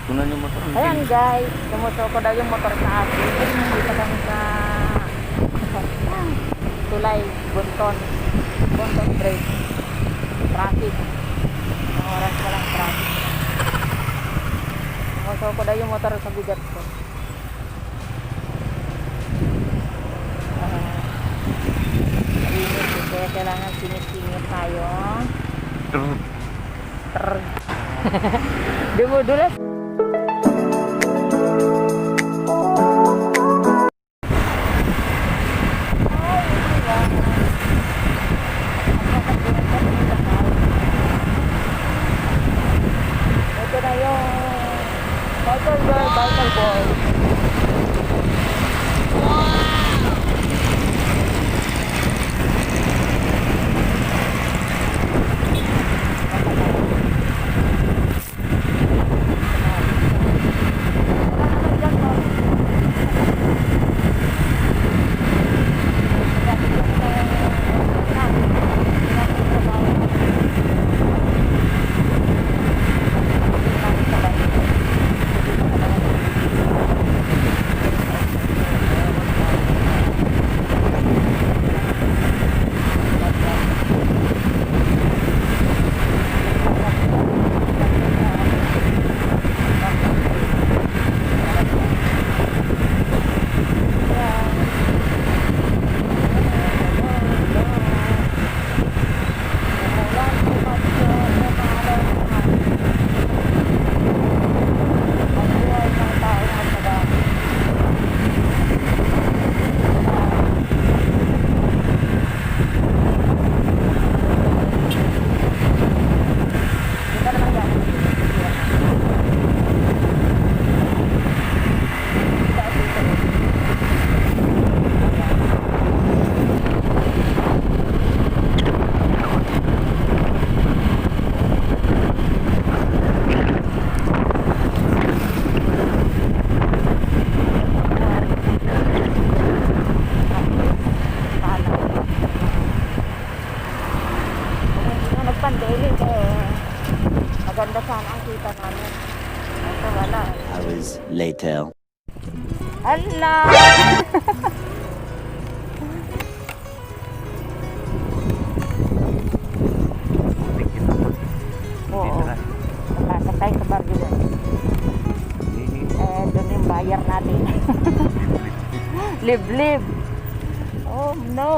Tunan yung motor. Ayan guys, sumusuko daw yung motor sa akin. Dito kami sa tulay, Bunton. Bunton Bridge. Traffic. Ang oras pa lang traffic. Sumusuko daw yung motor sa bigat ko. Init, kaya kailangan sinisingit tayo. Dumudulas. Ito na yung Bicycle Girl, Bicycle Boy. Nagpandeli maganda sana ang kita namin. Ito wala. Hours later. Hala! Oo. Nakasap tayo sa barrio doon. Doon yung bayar natin. Liblib. Oh no!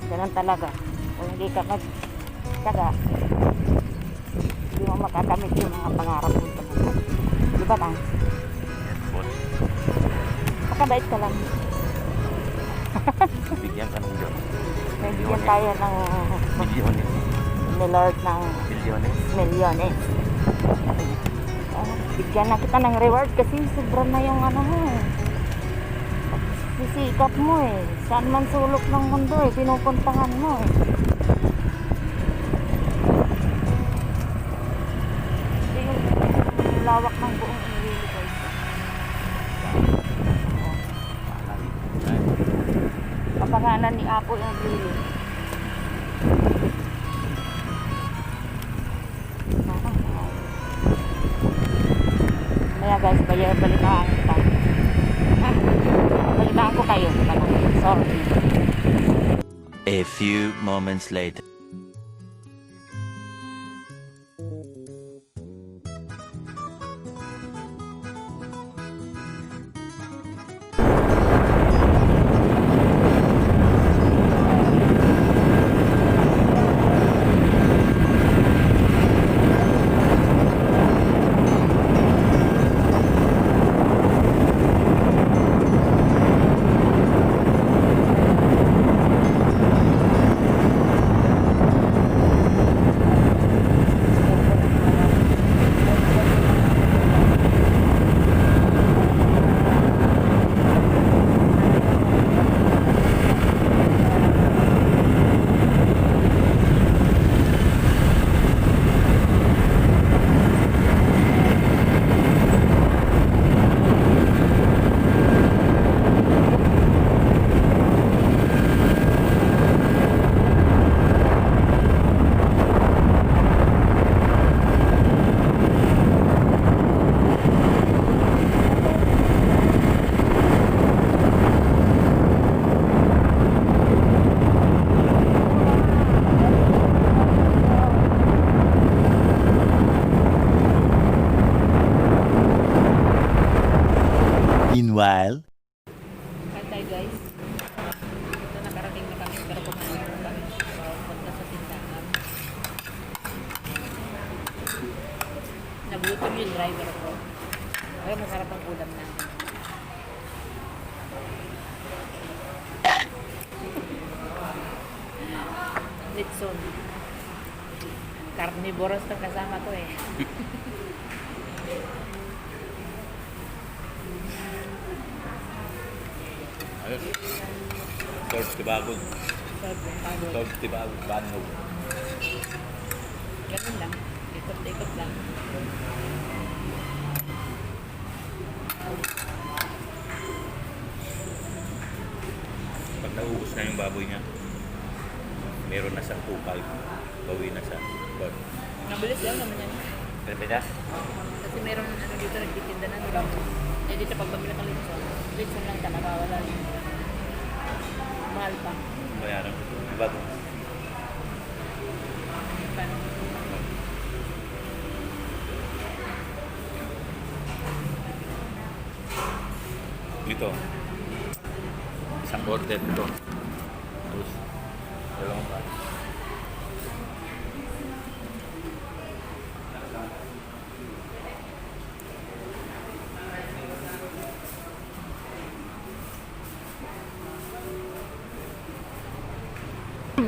Ganun talaga. Kung hindi ka magtyaga, hindi mo makakamit yung mga pangarap mo. Di ba tang? Pakabait ka lang. Bigyan ka ng Diyos. May bigyan tayo ng Milyones. ni Lord ng milyones. Bigyan na kita ng reward kasi sobrang na yung ano mo eh. Sisikap mo eh. Saan man sulok ng mundo eh. Pinupuntahan mo eh. Hindi yung lawak ng buong inilili ko. Kapangalan ni Apo yung lili. Kaya guys, balitaan kita. Balitaan ko kayo. Sorry. A few moments later. while. Kain tayo guys. Ito nakarating na kami pero kumain na kami. Punta sa tindahan. Nagutom yung driver ko. Pero masarap ang ulam namin. Litson. Carnivorous ng kasama ko eh. Ayun. George Tibagod. Pagod. George Tibagod. Banog. Ganun lang. Ikot-ikot lang. Pag nauubos na yung baboy niya, meron na siyang 2.5. Bawi na siya. But, Nabilis lang naman yan. Pilipinas? Kasi meron ano dito nagtitinda na nila. Eh dito pag pabili ka litson. Litson lang talaga. Wala yung mahal pa. Bayaran. Diba ito? Paano? Ito. Isang order ito. Tapos, dalawang pa.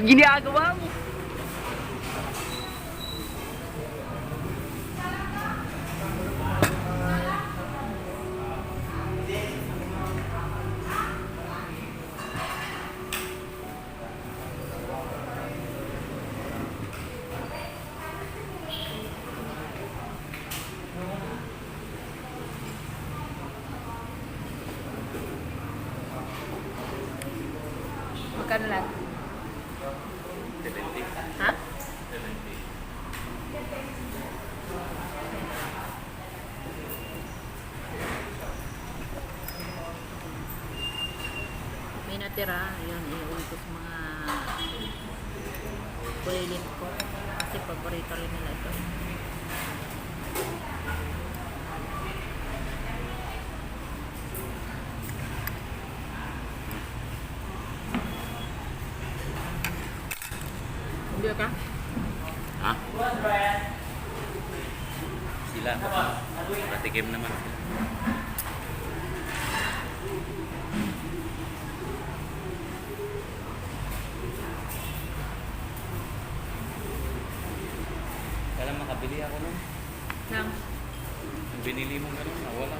Ginagawa mo. Magkano lang? 70. Ha? 70. May natira. Ayun, iuwi ko sa mga kulilit ko. Kasi paborito rin nila ito. Hindi ka? Ha? Sila. Patikim naman sila. Kaya makabili ako nun. Nang? Yung binili mo gano'n, nawala.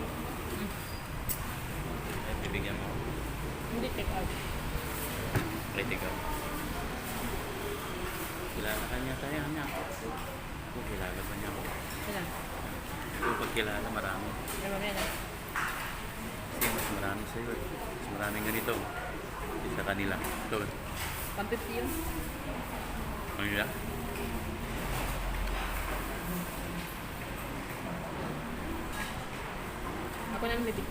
Ay, bibigyan mo ako. Hindi take out. Critical. Kilala ka niya tayo niya. Ako, kilala pa niya ako. Sila? Ito pag kilala, marami. Ano ba yan? Kasi mas marami sa'yo eh. Mas maraming ganito. Sa kanila. Ito eh. 150 yun? Ano nila? Ako na lumibig.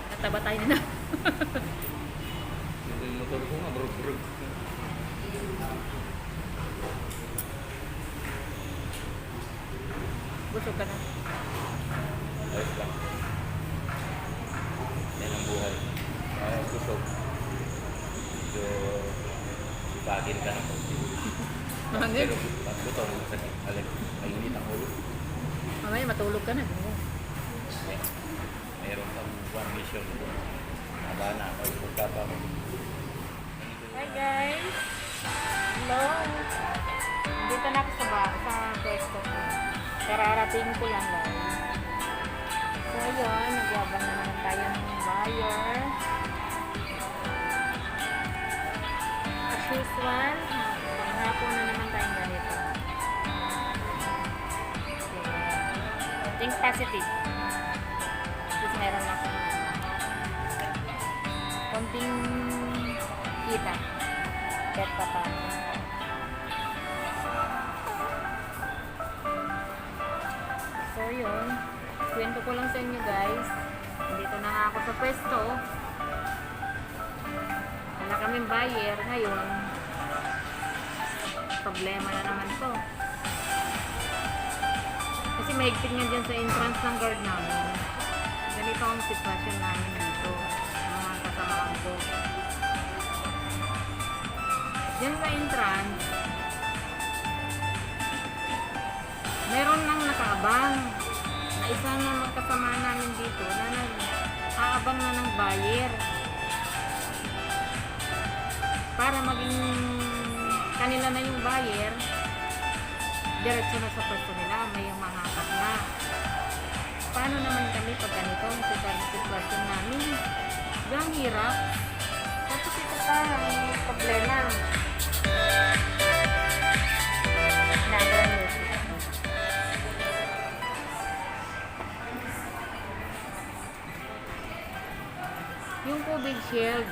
Nataba tayo na. Ito yung motor ko nga, brug-brug. Busog ka na. Ayos lang. Yan ang buhay. Kaya kusog. So, sipagin ka na po. Mahangin. Pero pag buto, masakit. Alam, mainit ang ulo. Mamaya matulog ka na. Okay. Mayroon kang one mission. Haba na. Pag magkapa mo. Hi guys! Hello! Dito na ako sa pwesto ko. Kararating ko lang guys. So yun, nagyabang na naman tayo ng buyer. As usual, panghapon na naman tayong ganito. Think positive. Tapos meron na akong konting kita. Bet pa pa. So yun, kwento ko lang sa inyo guys. Dito na nga ako sa pwesto. Wala kaming buyer ngayon. Problema na naman to. Kasi mahigpit nga dyan sa entrance ng guard namin. Ganito ang sitwasyon namin dito. Mga kasamaan ko. Dyan sa entrance, meron nang nakaabang na isa na mga kasama namin dito na nag-aabang na ng buyer para maging kanila na yung buyer, diretso na sa pwesto nila, may yung mahatak na. Paano naman kami pag ganito ang sitwasyon namin? Ang hirap. Tapos ito pa ang problema. Yung COVID shield,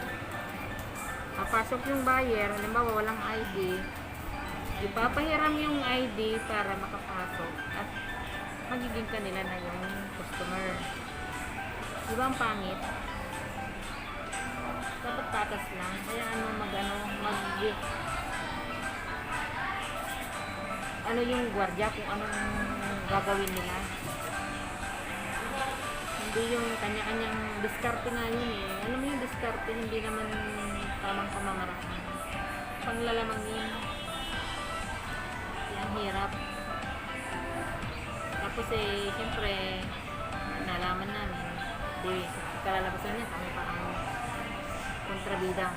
papasok yung buyer, halimbawa walang ID, ipapahiram yung ID para makapasok at magiging kanila na yung customer. Diba ang pangit? Dapat patas lang. Kaya ano yung gwardiya kung anong gagawin nila. Hindi yung kanya-kanyang diskarte nga yun eh. Alam mo yung diskarte, hindi naman tamang pamamaraan. Panglalamang yun. Yan, hirap. Tapos eh, siyempre, nalaman namin, di, kalalabasan niya, kami pa ang kontrabida.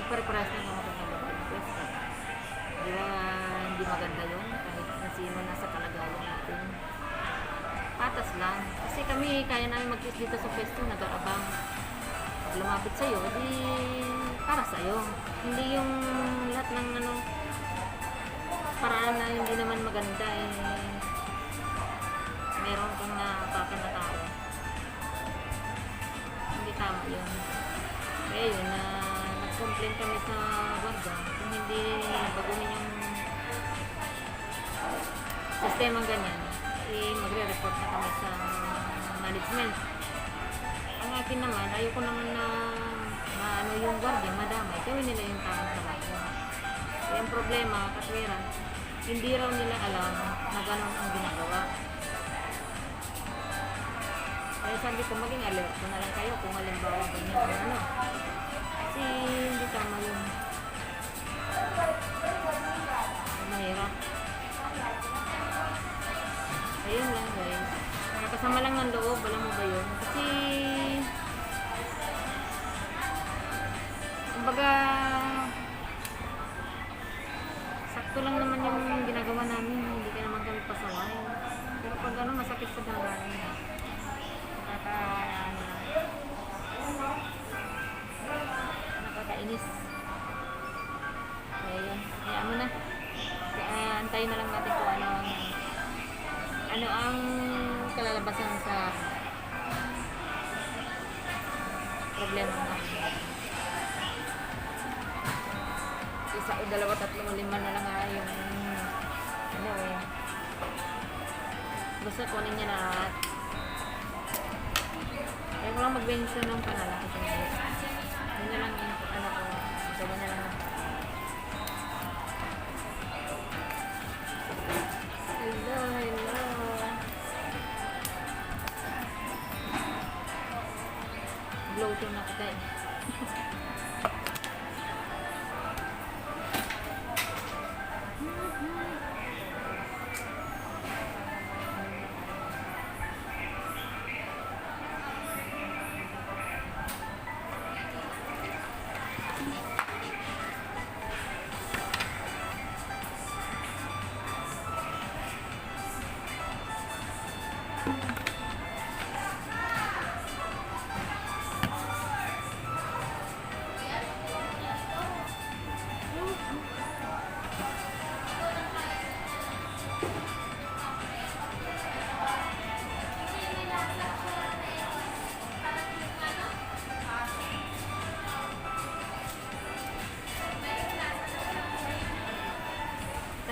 Pare-paras na kami kontrabida. Di ba, hindi maganda yun, kahit na sino nasa kalagayan natin. Patas lang. Kasi kami, kaya namin mag-kiss dito sa pwesto, nag-aabang. Pag lumapit sa'yo, di para sa'yo. Hindi yung lahat ng paraan na hindi naman maganda eh. Meron kang napakan na tao. Hindi tama yun. Kaya yun, nag-complain kami sa warga. Kung hindi baguhin yung sistemang ganyan, magre-report na kami sa management. Ang akin naman, ayoko naman na ano yung guardia, madamay. Gawin nila yung tamang trabaho. Kaya ang problema, katwiran, hindi raw nila alam na gano'n ang ginagawa. Kaya sabi ko, maging alert ko na lang kayo kung halimbawa ganyan o ano. Kasi hindi tama yun. Mahirap. Ayun lang guys. Nakakasama lang ng loob, alam mo ba yun? Kasi kumbaga sakto lang naman yung ginagawa namin, hindi ka naman kami pasaway. Pero pag ano, masakit sa damdamin. Nakakainis. Kaya yun, kaya mo na. Kaya antayin na lang natin kung ano ang kalalabasan sa problema natin. Isa o dalawa, tatlo o lima na lang yung basta kunin niya lahat. Kaya ko lang mag-mention ng pangalan ko. Yun na lang yung anak ko. Sabi na lang. Hello. Blow to na kita eh.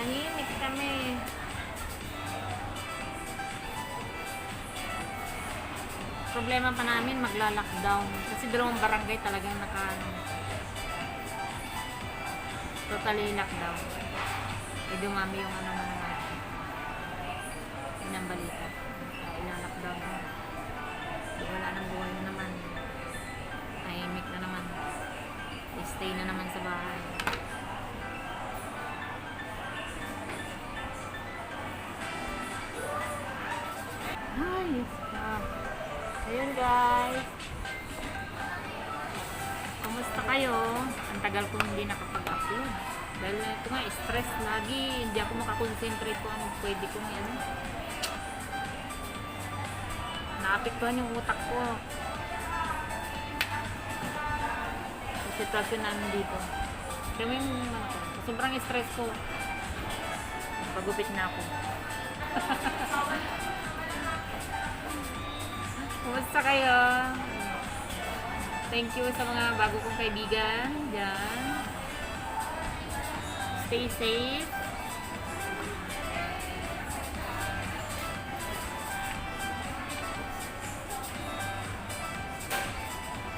Tahimik kami. Problema pa namin magla-lockdown kasi dalawang barangay talagang totally lockdown. E dumami yung ano naman natin. ng balita. Ilalakdown na. Wala nang buhay na naman. Tahimik na naman. Stay na naman sa bahay. Ayos ka. Ayun guys. Kumusta kayo? Ang tagal kong hindi nakapag-upload. Dahil ito nga, stress lagi. Hindi ako makakonsentrate kung anong pwede kong yan. Naapektuhan yung utak ko. Sa sitwasyon namin dito. Kaya yung sobrang stress ko. Pagupit na ako. Kumusta kayo? Thank you sa mga bago kong kaibigan dyan. Stay safe.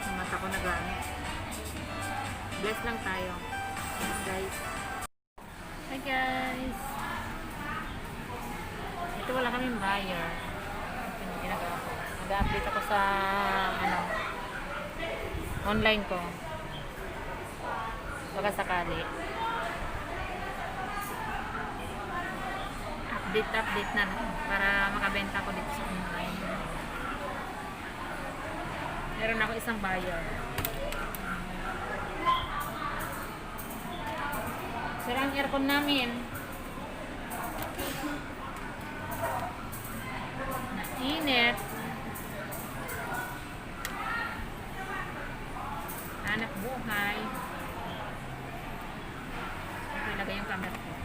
Ang mata ko nagano. Bless lang tayo. Guys. Hi guys. Ito wala kaming buyer. Ito yung ginagawa ko. Nag-update ako sa online ko. Baka sakali. Update na para makabenta ko dito sa online. Meron ako isang buyer. Sira ang aircon namin. Nainit. Hanap buhay. Ito ilagay yung camera ko.